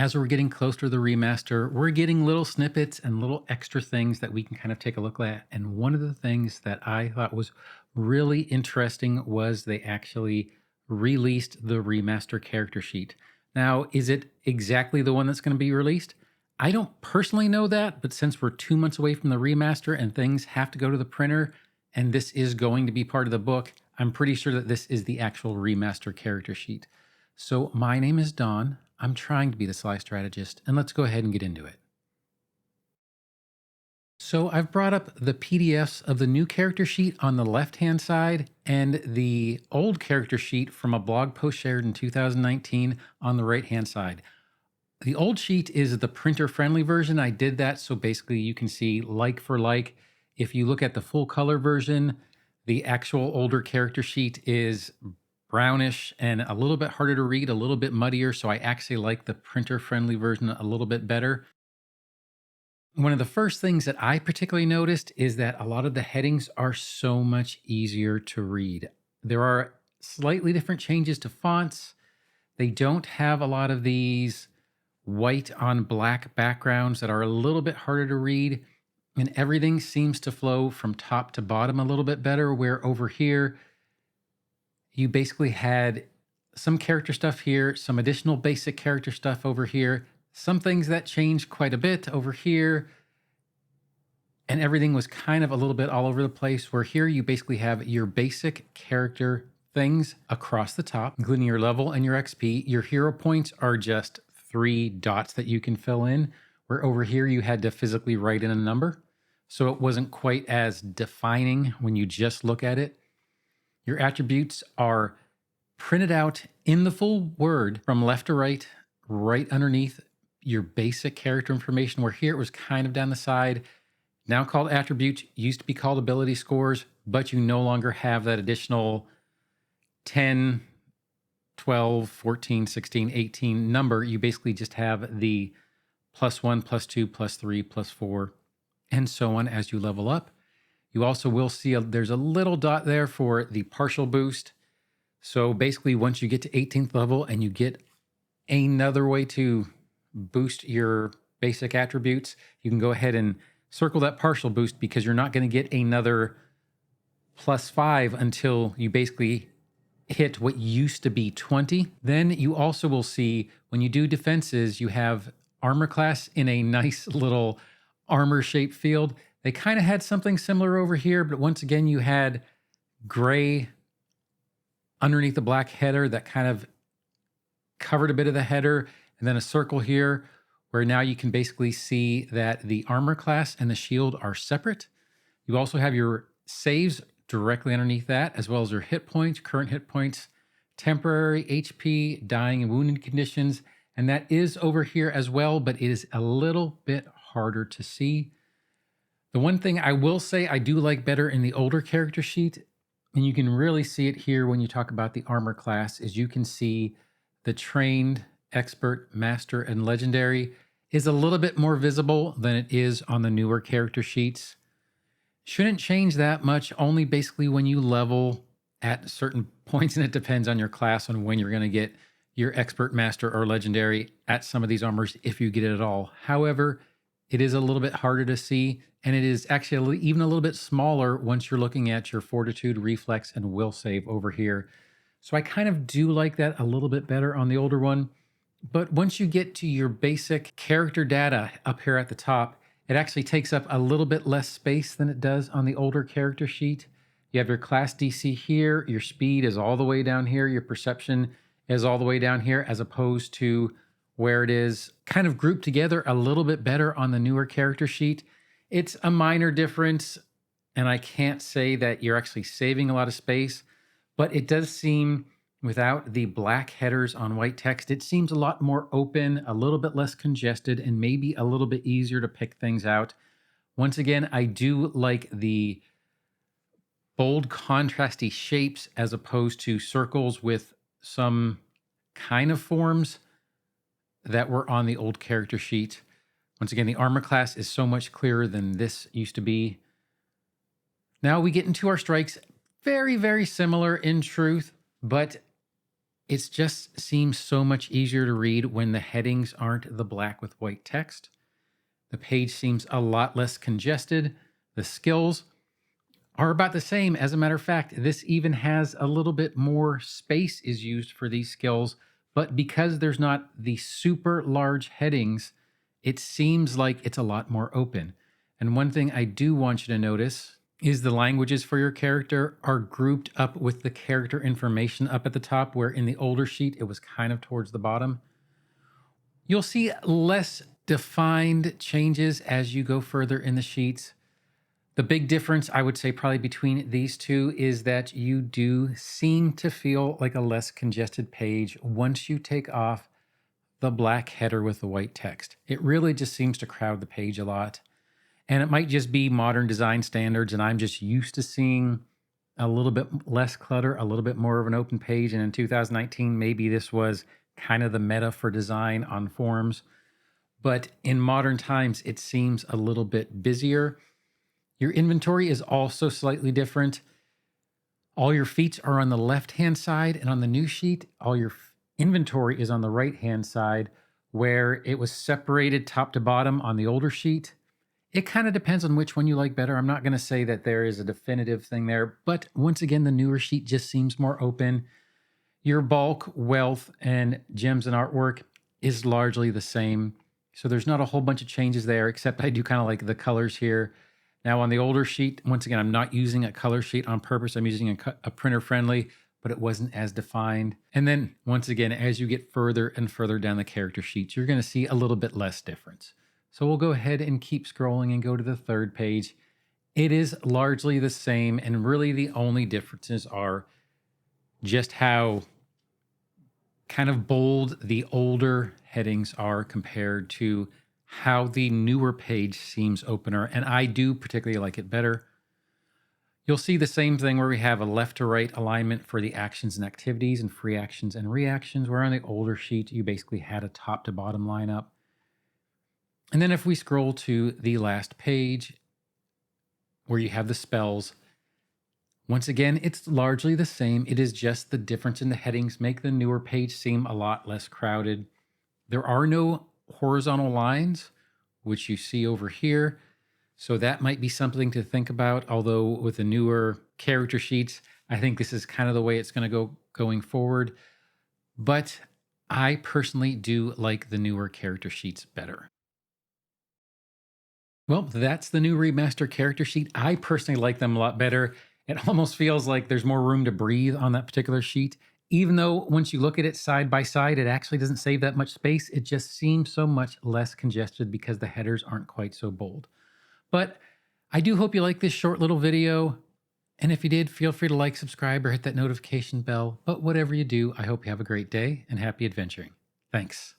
as we're getting closer to the remaster, we're getting little snippets and little extra things that we can kind of take a look at. And one of the things that I thought was really interesting was they actually released the remaster character sheet. Now, is it exactly the one that's going to be released? I don't personally know that, but since we're 2 months away from the remaster and things have to go to the printer, and this is going to be part of the book, I'm pretty sure that this is the actual remaster character sheet. So my name is Don. I'm trying to be the Sly Strategist, and let's go ahead and get into it. So I've brought up the PDFs of the new character sheet on the left-hand side and the old character sheet from a blog post shared in 2019 on the right-hand side. The old sheet is the printer-friendly version. I did that so basically you can see like for like. If you look at the full color version, the actual older character sheet is brownish and a little bit harder to read, a little bit muddier. So I actually like the printer-friendly version a little bit better. One of the first things that I particularly noticed is that a lot of the headings are so much easier to read. There are slightly different changes to fonts. They don't have a lot of these white on black backgrounds that are a little bit harder to read. And everything seems to flow from top to bottom a little bit better, where over here, you basically had some character stuff here, some additional basic character stuff over here, some things that changed quite a bit over here, and everything was kind of a little bit all over the place, where here you basically have your basic character things across the top, including your level and your XP. Your hero points are just 3 dots that you can fill in, where over here you had to physically write in a number. So it wasn't quite as defining when you just look at it. Your attributes are printed out in the full word from left to right, right underneath your basic character information, where here it was kind of down the side. Now called attributes, used to be called ability scores, but you no longer have that additional 10, 12, 14, 16, 18 number. You basically just have the +1, +2, +3, +4, and so on as you level up. You also will see there's a little dot there for the partial boost. So basically, once you get to 18th level and you get another way to boost your basic attributes, you can go ahead and circle that partial boost, because you're not going to get another +5 until you basically hit what used to be 20. Then you also will see when you do defenses, you have armor class in a nice little armor shaped field. They kind of had something similar over here, but once again, you had gray underneath the black header that kind of covered a bit of the header, and then a circle here where now you can basically see that the armor class and the shield are separate. You also have your saves directly underneath that, as well as your hit points, current hit points, temporary HP, dying and wounded conditions, and that is over here as well, but it is a little bit harder to see. The one thing I will say I do like better in the older character sheet, and you can really see it here when you talk about the armor class, is you can see the trained, expert, master, and legendary is a little bit more visible than it is on the newer character sheets. Shouldn't change that much, only basically when you level at certain points, and it depends on your class on when you're going to get your expert, master, or legendary at some of these armors, if you get it at all. However, it is a little bit harder to see, and it is actually even a little bit smaller once you're looking at your fortitude, reflex, and will save over here. So I kind of do like that a little bit better on the older one. But once you get to your basic character data up here at the top, it actually takes up a little bit less space than it does on the older character sheet. You have your class DC here, your speed is all the way down here, your perception is all the way down here, as opposed to where it is kind of grouped together a little bit better on the newer character sheet. It's a minor difference, and I can't say that you're actually saving a lot of space, but it does seem, without the black headers on white text, it seems a lot more open, a little bit less congested, and maybe a little bit easier to pick things out. Once again, I do like the bold, contrasty shapes as opposed to circles with some kind of forms that were on the old character sheet. Once again, the armor class is so much clearer than this used to be. Now we get into our strikes. Very, very similar in truth, but It just seems so much easier to read when the headings aren't the black with white text. The page seems a lot less congested. The skills are about the same. As a matter of fact, this even has a little bit more space is used for these skills, but because there's not the super large headings, it seems like it's a lot more open. And one thing I do want you to notice is the languages for your character are grouped up with the character information up at the top, where in the older sheet, it was kind of towards the bottom. You'll see less defined changes as you go further in the sheets. The big difference, I would say, probably between these two is that you do seem to feel like a less congested page once you take off the black header with the white text. It really just seems to crowd the page a lot. And it might just be modern design standards, and I'm just used to seeing a little bit less clutter, a little bit more of an open page. And in 2019, maybe this was kind of the meta for design on forums. But in modern times, it seems a little bit busier. Your inventory is also slightly different. All your feats are on the left-hand side, and on the new sheet, all your inventory is on the right-hand side, where it was separated top to bottom on the older sheet. It kind of depends on which one you like better. I'm not going to say that there is a definitive thing there, but once again, the newer sheet just seems more open. Your bulk, wealth, and gems and artwork is largely the same. So there's not a whole bunch of changes there, except I do kind of like the colors here. Now on the older sheet, once again, I'm not using a color sheet on purpose. I'm using a printer friendly, but it wasn't as defined. And then once again, as you get further and further down the character sheets, you're going to see a little bit less difference. So we'll go ahead and keep scrolling and go to the third page. It is largely the same, and really the only differences are just how kind of bold the older headings are compared to how the newer page seems opener, and I do particularly like it better. You'll see the same thing where we have a left to right alignment for the actions and activities and free actions and reactions, where on the older sheet, you basically had a top to bottom lineup. And then if we scroll to the last page where you have the spells, once again, it's largely the same. It is just the difference in the headings make the newer page seem a lot less crowded. There are no horizontal lines, which you see over here. So that might be something to think about. Although with the newer character sheets, I think this is kind of the way it's going to go going forward. But I personally do like the newer character sheets better. Well, that's the new remaster character sheet. I personally like them a lot better. It almost feels like there's more room to breathe on that particular sheet. Even though once you look at it side by side, it actually doesn't save that much space. It just seems so much less congested because the headers aren't quite so bold. But I do hope you like this short little video. And if you did, feel free to like, subscribe, or hit that notification bell. But whatever you do, I hope you have a great day and happy adventuring. Thanks.